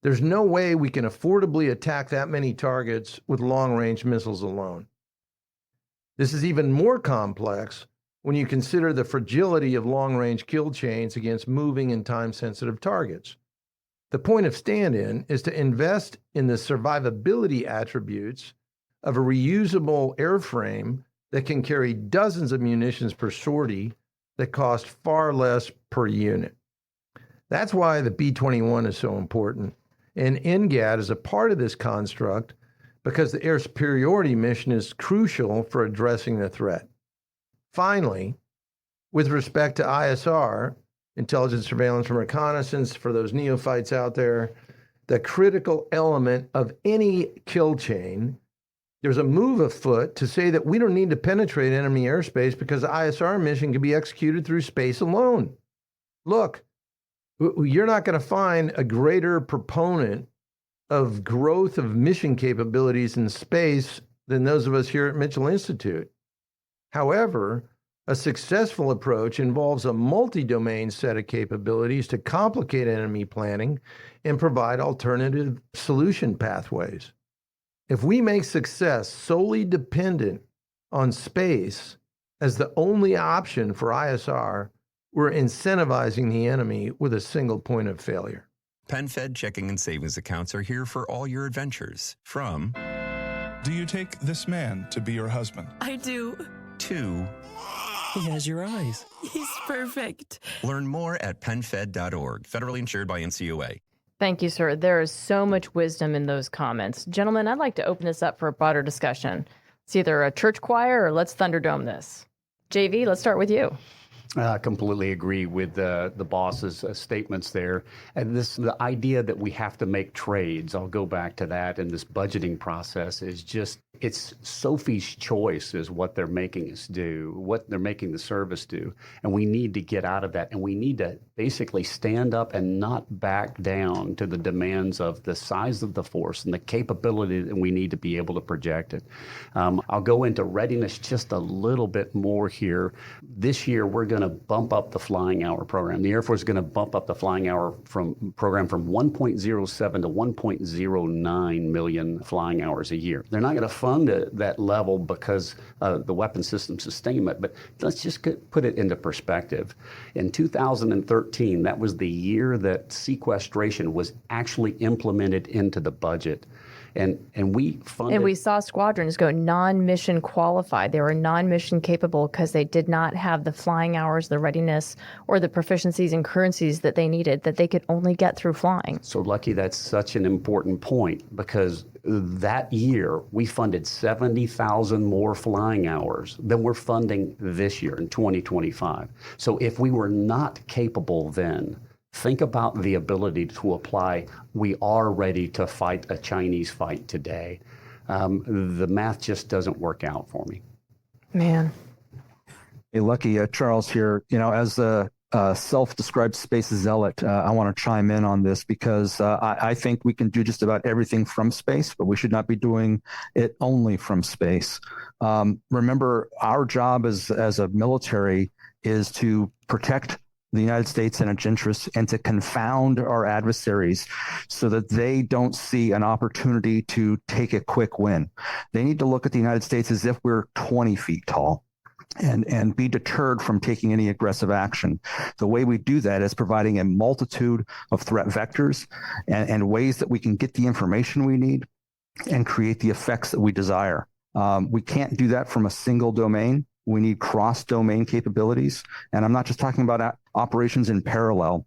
There's no way we can affordably attack that many targets with long-range missiles alone. This is even more complex when you consider the fragility of long-range kill chains against moving and time-sensitive targets. The point of stand-in is to invest in the survivability attributes of a reusable airframe that can carry dozens of munitions per sortie that cost far less per unit. That's why the B-21 is so important. And NGAD is a part of this construct because the air superiority mission is crucial for addressing the threat. Finally, with respect to ISR, intelligence, surveillance, and reconnaissance, for those neophytes out there, the critical element of any kill chain, there's a move afoot to say that we don't need to penetrate enemy airspace because the ISR mission can be executed through space alone. Look, you're not going to find a greater proponent of growth of mission capabilities in space than those of us here at Mitchell Institute. However, a successful approach involves a multi-domain set of capabilities to complicate enemy planning and provide alternative solution pathways. If we make success solely dependent on space as the only option for ISR, we're incentivizing the enemy with a single point of failure. PenFed checking and savings accounts are here for all your adventures. From, do you take this man to be your husband? I do. To, he has your eyes. He's perfect. Learn more at PenFed.org. Federally insured by NCAA. Thank you, sir. There is so much wisdom in those comments. Gentlemen, I'd like to open this up for a broader discussion. It's either a church choir or let's Thunderdome this. JV, let's start with you. I completely agree with the boss's statements there. And the idea that we have to make trades, I'll go back to that, and this budgeting process is just, it's Sophie's choice is what they're making us do, what they're making the service do. And we need to get out of that. And we need to basically stand up and not back down to the demands of the size of the force and the capability that we need to be able to project it. I'll go into readiness just a little bit more here. This year, we're going to bump up the flying hour program. The Air Force is going to bump up the flying hour program from 1.07 to 1.09 million flying hours a year. They're not going to fund it that level because the weapon system sustainment, but let's just put it into perspective. In 2013, that was the year that sequestration was actually implemented into the budget. And we funded. And we saw squadrons go non-mission qualified. They were non-mission capable because they did not have the flying hours, the readiness, or the proficiencies and currencies that they needed that they could only get through flying. So, Lucky, that's such an important point because that year we funded 70,000 more flying hours than we're funding this year in 2025. So if we were not capable then, think about the ability to apply. We are ready to fight a Chinese fight today. The math just doesn't work out for me. Man. Hey, Lucky, Charles here. You know, as a self-described space zealot, I want to chime in on this because I think we can do just about everything from space, but we should not be doing it only from space. Remember, our job as a military is to protect the United States and its interests and to confound our adversaries so that they don't see an opportunity to take a quick win. They need to look at the United States as if we're 20 feet tall and be deterred from taking any aggressive action. The way we do that is providing a multitude of threat vectors and ways that we can get the information we need and create the effects that we desire. We can't do that from a single domain. We need cross-domain capabilities. And I'm not just talking about operations in parallel.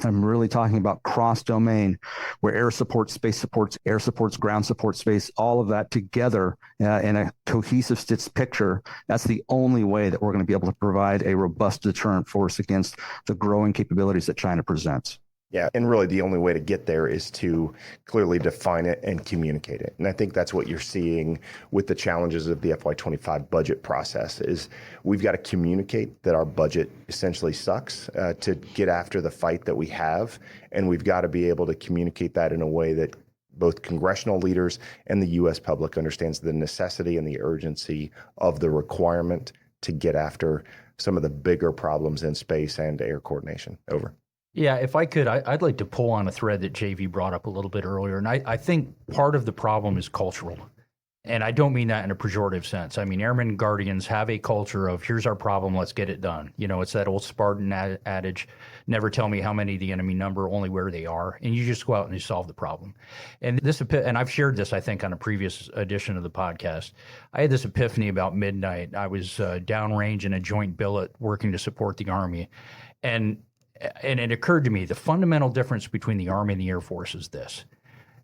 I'm really talking about cross-domain, where air supports, space supports, air supports, ground support, space, all of that together in a cohesive stitched picture. That's the only way that we're going to be able to provide a robust deterrent force against the growing capabilities that China presents. Yeah, and really the only way to get there is to clearly define it and communicate it. And I think that's what you're seeing with the challenges of the FY25 budget process is we've got to communicate that our budget essentially sucks to get after the fight that we have. And we've got to be able to communicate that in a way that both congressional leaders and the U.S. public understands the necessity and the urgency of the requirement to get after some of the bigger problems in space and air coordination. Over. Yeah, if I could, I'd like to pull on a thread that JV brought up a little bit earlier. And I think part of the problem is cultural. And I don't mean that in a pejorative sense. I mean, Airmen Guardians have a culture of here's our problem, let's get it done. You know, it's that old Spartan adage, never tell me how many the enemy number, only where they are. And you just go out and you solve the problem. And I've shared this, I think, on a previous edition of the podcast. I had this epiphany about midnight. I was downrange in a joint billet working to support the Army. And it occurred to me, the fundamental difference between the Army and the Air Force is this.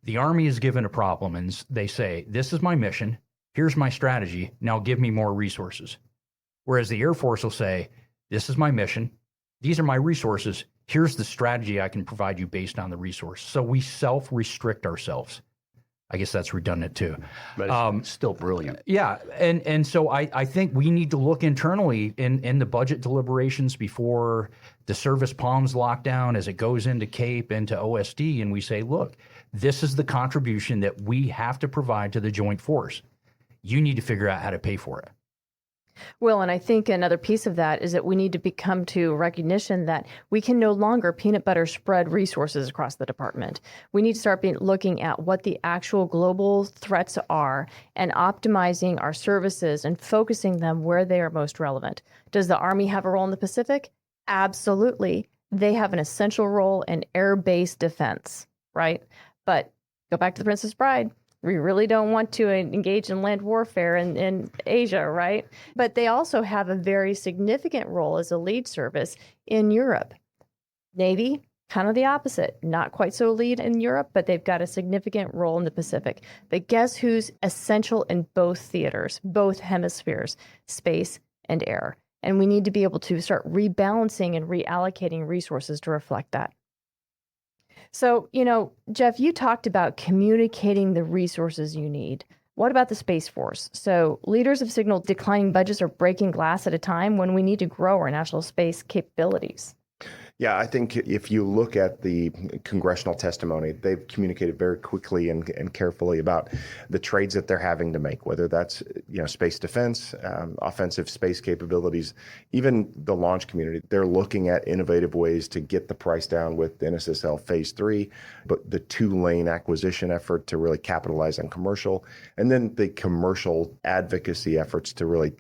The Army is given a problem and they say, this is my mission, here's my strategy, now give me more resources. Whereas the Air Force will say, this is my mission, these are my resources, here's the strategy I can provide you based on the resource. So we self-restrict ourselves. I guess that's redundant too. But it's still brilliant. Yeah. And so I think we need to look internally in the budget deliberations before the service palms lockdown as it goes into CAPE, into OSD, and we say, look, this is the contribution that we have to provide to the joint force. You need to figure out how to pay for it. Well, and I think another piece of that is that we need to become to recognition that we can no longer peanut butter spread resources across the department. We need to start looking at what the actual global threats are and optimizing our services and focusing them where they are most relevant. Does the Army have a role in the Pacific? Absolutely. They have an essential role in air-based defense, right? But go back to the Princess Bride. We really don't want to engage in land warfare in Asia, right? But they also have a very significant role as a lead service in Europe. Navy, kind of the opposite. Not quite so lead in Europe, but they've got a significant role in the Pacific. But guess who's essential in both theaters, both hemispheres, space and air? And we need to be able to start rebalancing and reallocating resources to reflect that. So, Jeff, you talked about communicating the resources you need. What about the Space Force? So leaders have signaled declining budgets are breaking glass at a time when we need to grow our national space capabilities. Yeah, I think if you look at the congressional testimony, they've communicated very quickly and carefully about the trades that they're having to make, whether that's space defense, offensive space capabilities, even the launch community. They're looking at innovative ways to get the price down with NSSL Phase 3, but the 2-lane acquisition effort to really capitalize on commercial, and then the commercial advocacy efforts to really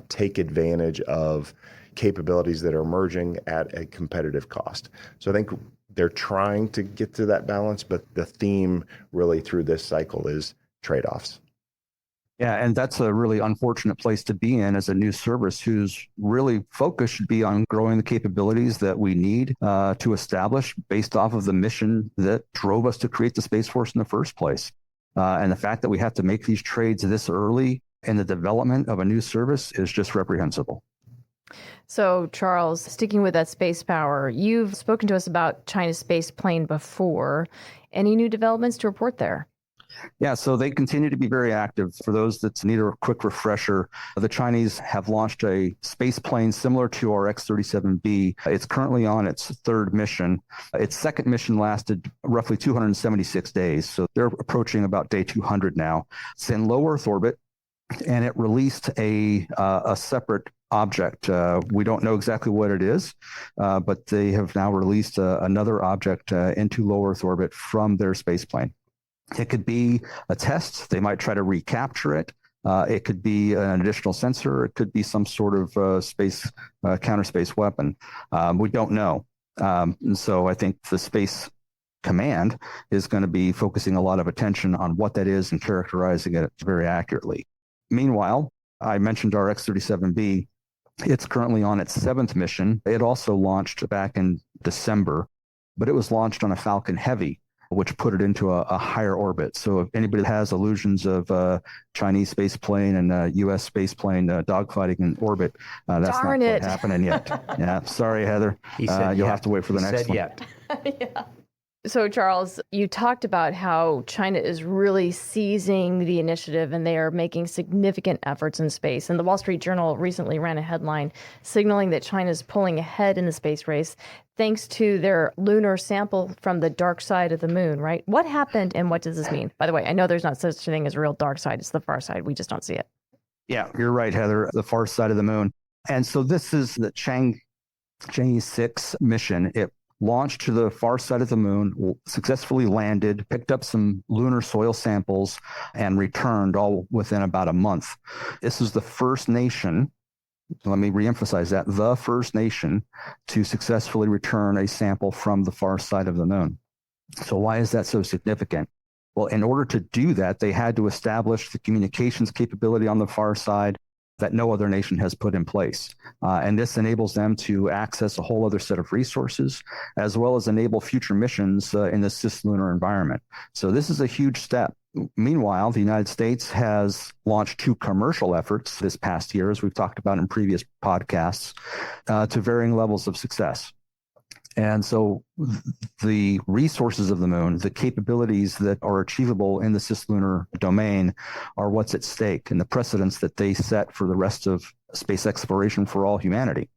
take advantage of capabilities that are emerging at a competitive cost. So I think they're trying to get to that balance, but the theme really through this cycle is trade-offs. Yeah, and that's a really unfortunate place to be in as a new service whose really focus should be on growing the capabilities that we need to establish based off of the mission that drove us to create the Space Force in the first place. And the fact that we have to make these trades this early in the development of a new service is just reprehensible. So, Charles, sticking with that Spacepower, you've spoken to us about China's space plane before. Any new developments to report there? Yeah, so they continue to be very active. For those that need a quick refresher, the Chinese have launched a space plane similar to our X-37B. It's currently on its third mission. Its second mission lasted roughly 276 days, so they're approaching about day 200 now. It's in low Earth orbit, and it released a separate object. We don't know exactly what it is, but they have now released another object into low Earth orbit from their space plane. It could be a test. They might try to recapture it. It could be an additional sensor. It could be some sort of space counter space weapon. We don't know. And so I think the Space Command is going to be focusing a lot of attention on what that is and characterizing it very accurately. Meanwhile, I mentioned our X-37B. It's currently on its seventh mission. It also launched back in December, but it was launched on a Falcon Heavy, which put it into a higher orbit. So if anybody has illusions of Chinese space plane and U.S. space plane dogfighting in orbit, that's Darn not it. quite happening yet. Yeah, sorry, Heather. He said you'll yet. have to wait for the He next said one. Yet. Yeah. So, Charles, you talked about how China is really seizing the initiative and they are making significant efforts in space. And the Wall Street Journal recently ran a headline signaling that China is pulling ahead in the space race thanks to their lunar sample from the dark side of the moon, right? What happened and what does this mean? By the way, I know there's not such a thing as a real dark side. It's the far side. We just don't see it. Yeah, you're right, Heather, the far side of the moon. And so this is the Chang'e 6 mission. It launched to the far side of the moon, successfully landed, picked up some lunar soil samples, and returned all within about a month. This is the first nation, let me reemphasize that, the first nation to successfully return a sample from the far side of the moon. So why is that so significant? Well, in order to do that, they had to establish the communications capability on the far side that no other nation has put in place. And this enables them to access a whole other set of resources, as well as enable future missions in the cislunar environment. So this is a huge step. Meanwhile, the United States has launched 2 commercial efforts this past year, as we've talked about in previous podcasts, to varying levels of success. And so the resources of the moon, the capabilities that are achievable in the cislunar domain are what's at stake and the precedents that they set for the rest of space exploration for all humanity.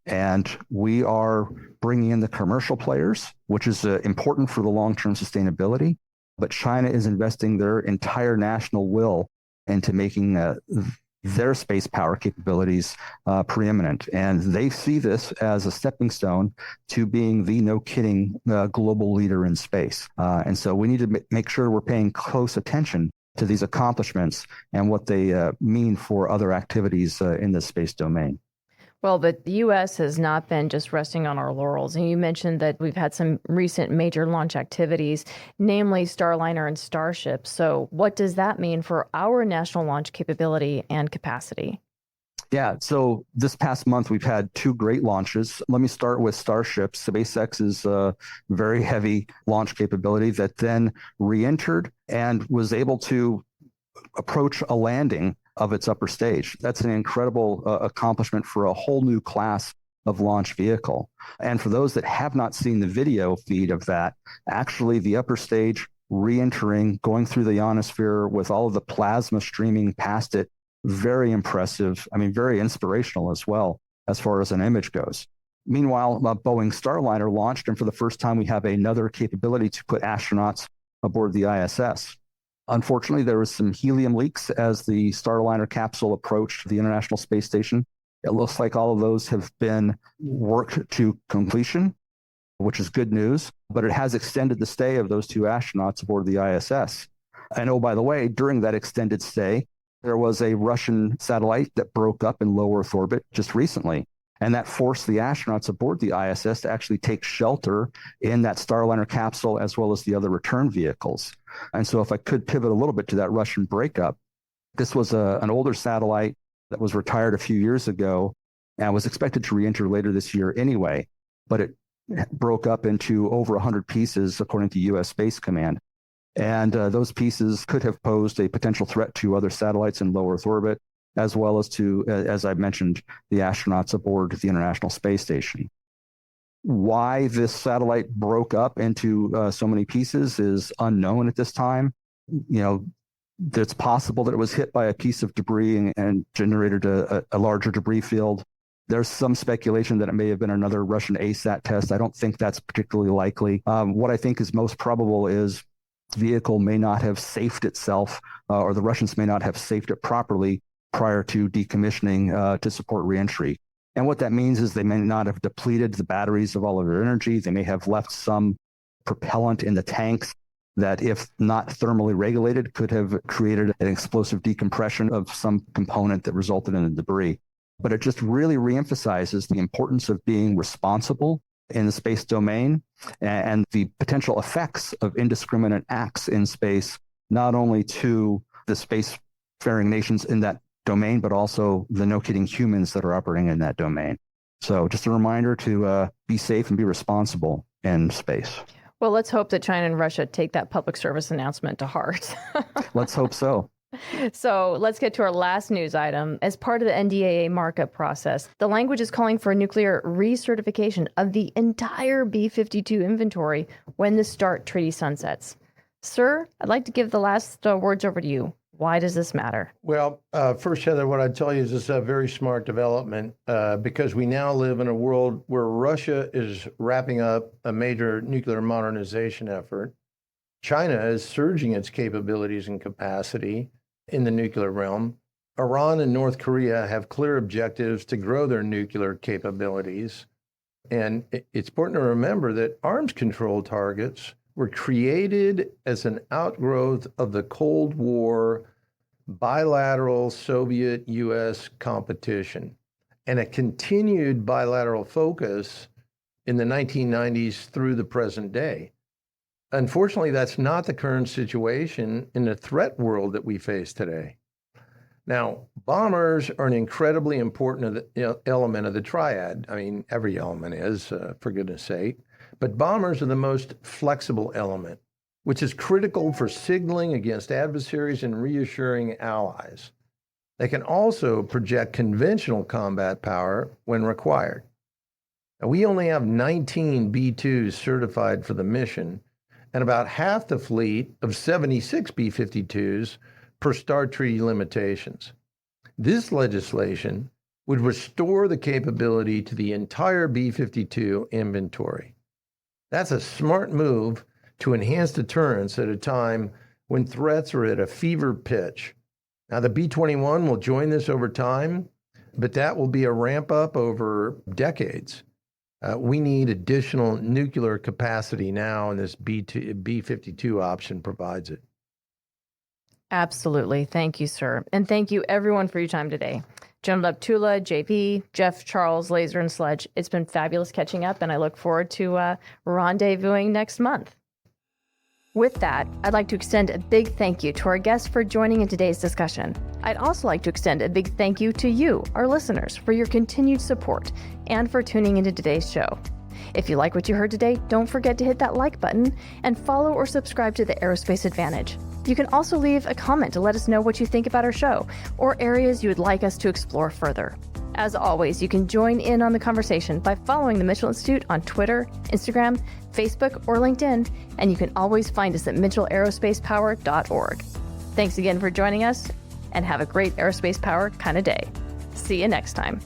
And we are bringing in the commercial players, which is important for the long-term sustainability. But China is investing their entire national will into making their space power capabilities preeminent. And they see this as a stepping stone to being the no-kidding global leader in space. And so we need to make sure we're paying close attention to these accomplishments and what they mean for other activities in the space domain. Well, but the U.S. has not been just resting on our laurels. And you mentioned that we've had some recent major launch activities, namely Starliner and Starship. So what does that mean for our national launch capability and capacity? Yeah, so this past month, we've had 2 great launches. Let me start with Starship. SpaceX's very heavy launch capability that then re-entered and was able to approach a landing of its upper stage. That's an incredible accomplishment for a whole new class of launch vehicle. And for those that have not seen the video feed of that, actually the upper stage re-entering, going through the ionosphere with all of the plasma streaming past it, very impressive. I mean, very inspirational as well, as far as an image goes. Meanwhile, Boeing Starliner launched, and for the first time, we have another capability to put astronauts aboard the ISS. Unfortunately, there was some helium leaks as the Starliner capsule approached the International Space Station. It looks like all of those have been worked to completion, which is good news, but it has extended the stay of those 2 astronauts aboard the ISS. And oh, by the way, during that extended stay, there was a Russian satellite that broke up in low Earth orbit just recently. And that forced the astronauts aboard the ISS to actually take shelter in that Starliner capsule as well as the other return vehicles. And so if I could pivot a little bit to that Russian breakup, this was an older satellite that was retired a few years ago and was expected to re-enter later this year anyway, but it broke up into over 100 pieces, according to U.S. Space Command. And those pieces could have posed a potential threat to other satellites in low Earth orbit, as well as to, as I mentioned, the astronauts aboard the International Space Station. Why this satellite broke up into so many pieces is unknown at this time. You know, it's possible that it was hit by a piece of debris and generated a larger debris field. There's some speculation that it may have been another Russian ASAT test. I don't think that's particularly likely. What I think is most probable is the vehicle may not have safed itself, or the Russians may not have safed it properly prior to decommissioning to support reentry. And what that means is they may not have depleted the batteries of all of their energy. They may have left some propellant in the tanks that, if not thermally regulated, could have created an explosive decompression of some component that resulted in the debris. But it just really reemphasizes the importance of being responsible in the space domain and the potential effects of indiscriminate acts in space, not only to the spacefaring nations in that domain, but also the no-kidding humans that are operating in that domain. So just a reminder to be safe and be responsible in space. Well, let's hope that China and Russia take that public service announcement to heart. Let's hope so. So let's get to our last news item. As part of the NDAA markup process, the language is calling for a nuclear recertification of the entire B-52 inventory when the START treaty sunsets. Sir, I'd like to give the last words over to you. Why does this matter? Well, first, Heather, what I'd tell you is it's a very smart development because we now live in a world where Russia is wrapping up a major nuclear modernization effort. China is surging its capabilities and capacity in the nuclear realm. Iran and North Korea have clear objectives to grow their nuclear capabilities. And it's important to remember that arms control targets were created as an outgrowth of the Cold War bilateral Soviet-U.S. competition and a continued bilateral focus in the 1990s through the present day. Unfortunately, that's not the current situation in the threat world that we face today. Now, bombers are an incredibly important element of the triad. I mean, every element is, for goodness sake. But bombers are the most flexible element, which is critical for signaling against adversaries and reassuring allies. They can also project conventional combat power when required. Now, we only have 19 B-2s certified for the mission, and about half the fleet of 76 B-52s per START treaty limitations. This legislation would restore the capability to the entire B-52 inventory. That's a smart move to enhance deterrence at a time when threats are at a fever pitch. Now, the B-21 will join this over time, but that will be a ramp up over decades. We need additional nuclear capacity now, and this B-52 option provides it. Absolutely. Thank you, sir. And thank you, everyone, for your time today. General Abdullah, JP, Jeff, Charles, Laser, and Sledge, it's been fabulous catching up, and I look forward to rendezvousing next month. With that, I'd like to extend a big thank you to our guests for joining in today's discussion. I'd also like to extend a big thank you to you, our listeners, for your continued support and for tuning into today's show. If you like what you heard today, don't forget to hit that like button and follow or subscribe to the Aerospace Advantage. You can also leave a comment to let us know what you think about our show or areas you would like us to explore further. As always, you can join in on the conversation by following the Mitchell Institute on Twitter, Instagram, Facebook, or LinkedIn, and you can always find us at mitchellaerospacepower.org. Thanks again for joining us, and have a great aerospace power kind of day. See you next time.